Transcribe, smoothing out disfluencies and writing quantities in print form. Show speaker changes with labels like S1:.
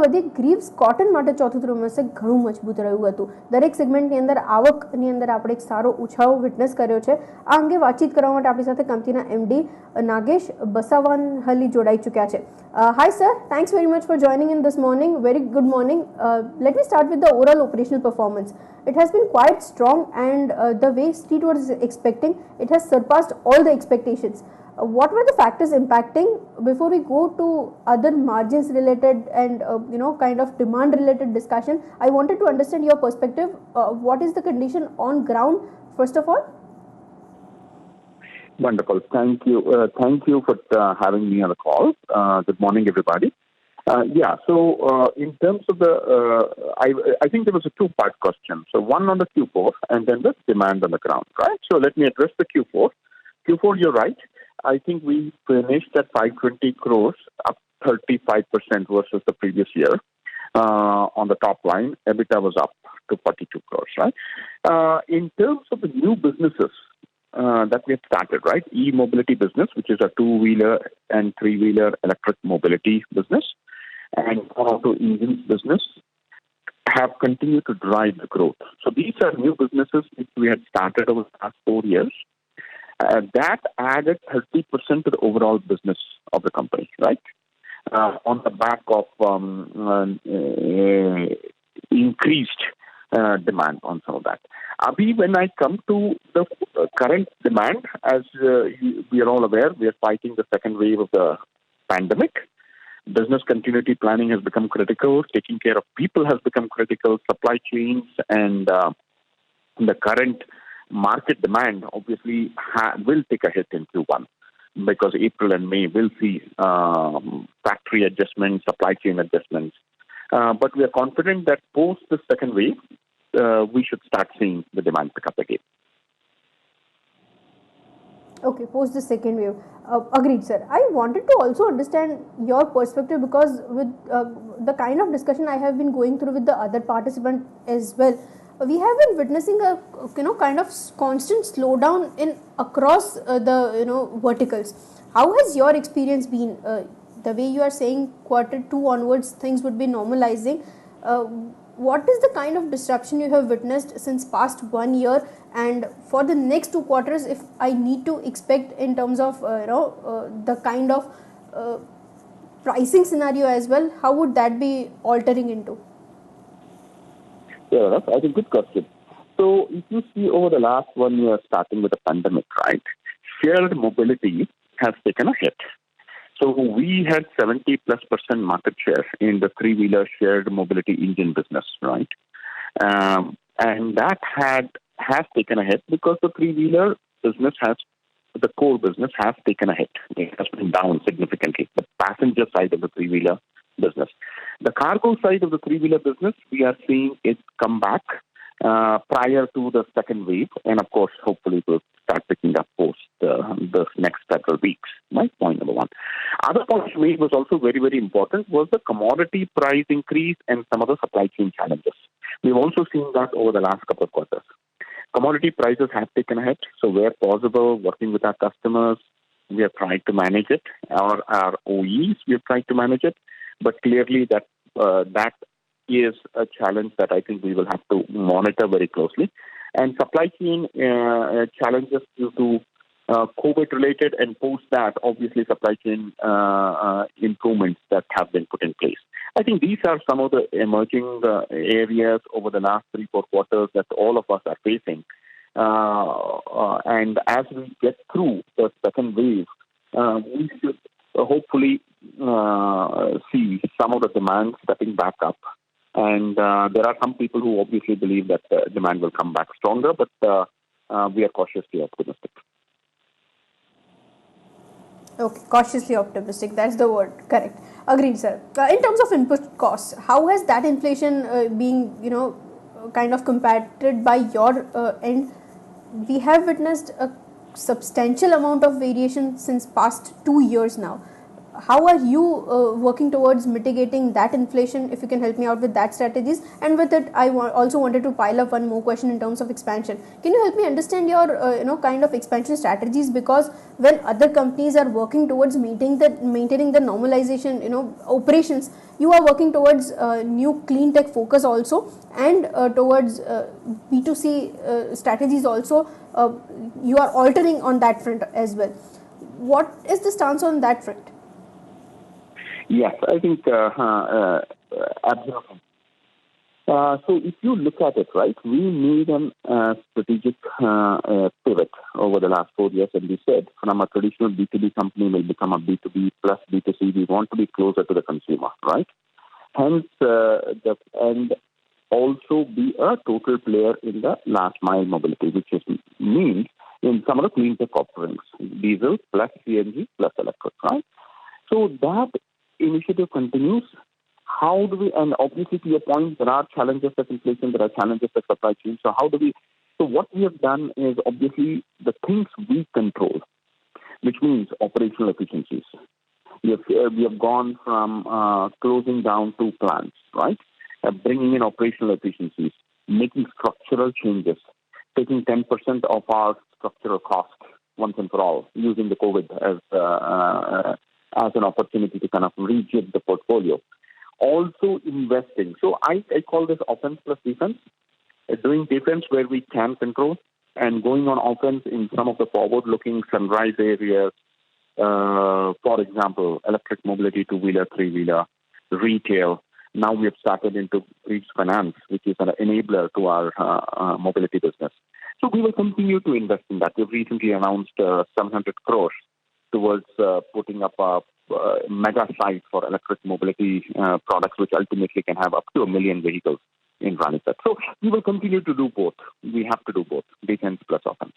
S1: વધે ગ્રીવ્સ કોટન માટે ચોથું ત્રિમાસિક ઘણું મજબૂત રહ્યું હતું. દરેક સેગમેન્ટની અંદર આવકની અંદર આપણે એક સારો ઉછાળો વિટનેસ કર્યો છે. આ અંગે વાતચીત કરવા માટે આપણી સાથે કંપનીના એમડી નાગેશ બસાવાનહલ્લી જોડાઈ ચૂક્યા છે. Hi sir, thanks very much for joining in this morning. Very good morning. Let me start with the overall operational performance. It has been quite strong and the way Street was expecting, it has surpassed all the expectations. What were the factors impacting? Before we go to other margins related and kind of demand related discussion, I wanted to understand your perspective. What is the condition on ground first of all?
S2: Wonderful. Thank you. Thank you for having me on the call. Good morning, everybody. In terms of the, I think there was a two-part question. So one on the Q4 and then the demand on the ground, right? So let me address the Q4. Q4, you're right. I think we finished at 520 crores, up 35% versus the previous year. On the top line, EBITDA was up to 42 crores, right? In terms of the new businesses that we have started, right? E-mobility business, which is a two-wheeler and three-wheeler electric mobility business, and auto engines business, have continued to drive the growth. So these are new businesses which we had started over the past 4 years. That added 30% to the overall business of the company, right? On the back of increased demand on some of that. Abhi, when I come to the current demand, as we are all aware, we are fighting the second wave of the pandemic. Business continuity planning has become critical. Taking care of people has become critical. Supply chains and the current market demand obviously will take a hit in Q1 because April and May will see factory adjustments, supply chain adjustments. But we are confident that post the second wave, we should start seeing the demand pick up again.
S1: Okay, post the second wave. Agreed, sir. I wanted to also understand your perspective because with the kind of discussion I have been going through with the other participant as well, we have been witnessing a kind of constant slowdown in across the verticals. How has your experience been? The way you are saying Q2 onwards things would be normalizing. What is the kind of disruption you have witnessed since past 1 year, and for the next 2 quarters, if I need to expect in terms of the kind of pricing scenario as well, how would that be altering into?
S2: Yeah, that's a good question. So if you see over the last 1 year, starting with the pandemic, right, shared mobility has taken a hit. So we had 70+% market share in the three-wheeler shared mobility engine business, right? And that has taken a hit because the three-wheeler business the core business has taken a hit. It has been down significantly. The passenger side of the three-wheeler business. The cargo side of the three-wheeler business, we are seeing it come back prior to the second wave, and of course, hopefully, it will start picking up post the next several weeks. My point number one. Other point you made was also very, very important was the commodity price increase and some of the supply chain challenges. We've also seen that over the last couple of quarters. Commodity prices have taken a hit, so where possible, working with our customers, we have tried to manage it. Our OEs, we have tried to manage it, but clearly that is a challenge that I think we will have to monitor very closely. And supply chain challenges due to COVID-related and post that, obviously, supply chain improvements that have been put in place. I think these are some of the emerging areas over the last 3-4 quarters that all of us are facing. And as we get through the second wave, we should hopefully see some of the demand stepping back up. And there are some people who obviously believe that demand will come back stronger, but we are cautiously optimistic.
S1: Okay, cautiously optimistic. That's the word. Correct. Agreed, sir. In terms of input costs, how has that inflation being, kind of combated by your end? We have witnessed a substantial amount of variation since past 2 years now. how are you working towards mitigating that inflation? If you can help me out with that strategies, and with it, I also wanted to pile up one more question in terms of expansion. Can you help me understand your kind of expansion strategies? Because when other companies are working towards maintaining the normalization operations, you are working towards new clean tech focus also, and towards B2C strategies also. You are altering on that front as well. What is the stance on that front?
S2: Yes, I think absolutely. So if you look at it, right, we made a strategic pivot over the last 4 years, and we said from a traditional B2B company will become a B2B plus B2C. We want to be closer to the consumer, right? Hence, and also be a total player in the last mile mobility, which means in some of the clean tech offerings, diesel plus CNG plus electric, right? So that initiative continues. How do we, and obviously to your point, there are challenges of inflation, there are challenges of supply chain. So what we have done is obviously the things we control, which means operational efficiencies. We have gone from closing down 2 plants, right? Bringing in operational efficiencies, making structural changes, taking 10% of our structural cost once and for all, using the COVID as an opportunity to kind of rejig the portfolio. Also investing. So I call this offense plus defense. Doing defense where we can control and going on offense in some of the forward-looking sunrise areas. For example, electric mobility, 2-wheeler, 3-wheeler, retail. Now we have started into Breeze Finance, which is an enabler to our mobility business. So we will continue to invest in that. We've recently announced 700 crores towards putting up a mega site for electric mobility products, which ultimately can have up to 1 million vehicles in Ranipet. So we will continue to do both. We have to do both, defense plus offense.